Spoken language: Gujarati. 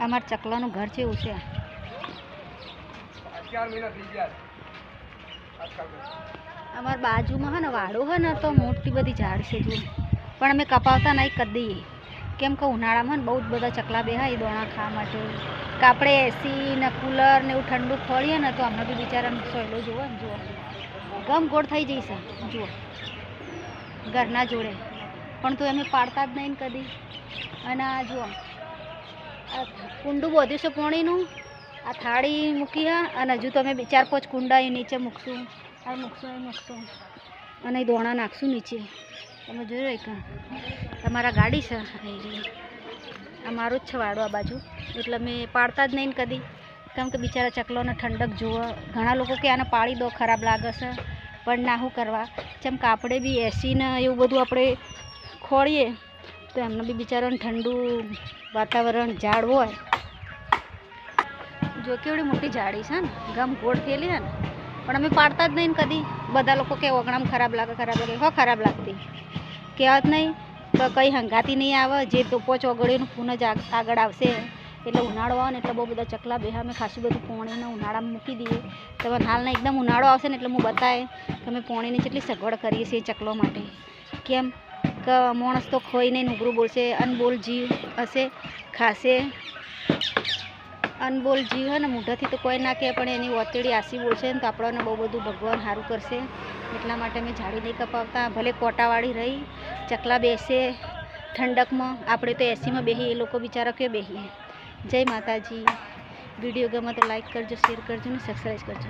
અમાર ચકલાનું ઘર છે એવું છે। અમાર બાજુમાં હે ને વાડો હે ને તો મોટી બધી ઝાડ છે જો, પણ અમે કપાવતા નહીં કદી, કેમ કે ઉનાળામાં બહુ જ બધા ચકલા બેહાય દોણા ખાવા માટે, કે આપણે એસી ને કુલર ને એવું ઠંડુ ખોલીએ ને તો અમને બી બિચારાને સોયલો જોવો ને જુઓ ગમ ગોળ થઈ જઈશે જુઓ ઘરના જોડે, પણ તો અમે પાડતા જ નહીં કદી। અને આ જુઓ આ કુંડું બોધ્યું છે પાણીનું, આ થાળી મૂકી હે, અને હજુ તો અમે 4-5 કુંડા એ નીચે મૂકશું, આ મૂકશું અને દોણા નાખશું નીચે। તમે જોઈ રહી કે તમારા ગાડી છે અમારું જ છે વાડો આ બાજુ, એટલે અમે પાડતા જ નહીં કદી, કેમ કે બિચારા ચકલોને ઠંડક જુઓ। ઘણા લોકો કે આને પાડી દો ખરાબ લાગે છે, પણ ના શું કરવા, જેમ કે આપણે બી એસીને એવું બધું આપણે ખોળીએ તો એમને બી બિચારાને ઠંડુ વાતાવરણ ઝાડ હોય જો કેવડી મોટી ઝાડી છે ને ગમ ગોળ થયેલી છે ને, પણ અમે પાડતા જ નહીં કદી। બધા લોકો કે ઓગણામાં ખરાબ લાગે હો ખરાબ લાગતી કહેવત નહીં તો કંઈ હંગાતી નહીં આવે, જે તો 5 ઓગળીનું પૂન જ આગળ આવશે। એટલે ઉનાળો આવે ને એટલે બહુ બધા ચકલા બેહા અમે ખાસું બધું પાણીને ઉનાળામાં મૂકી દઈએ, તમે હાલના એકદમ ઉનાળો આવશે ને એટલે હું બતાવે કે અમે પાણીની કેટલી સગવડ કરીએ છીએ ચકલો માટે। કેમ કે માણસ તો ખોઈ નહીં નુગરું બોલશે, અનબોલ જીવ હશે ખાશે, અનબોલ જીવ હે ને મોઢાથી તો કોઈ ના કહે, પણ એની ઓતેડી આસી બોલશે ને તો આપણને બહુ બધું ભગવાન સારું કરશે। એટલા માટે અમે ઝાડી નહીં કપાવતા, ભલે કોટાવાળી રહી ચકલા બેસે ઠંડકમાં, આપણે તો એસીમાં બેહીએ, એ લોકો બિચારા કે બેહીએ। જય માતાજી। વિડીયો ગમે તો લાઈક કરજો, શેર કરજો ને સબસ્ક્રાઈબ કરજો।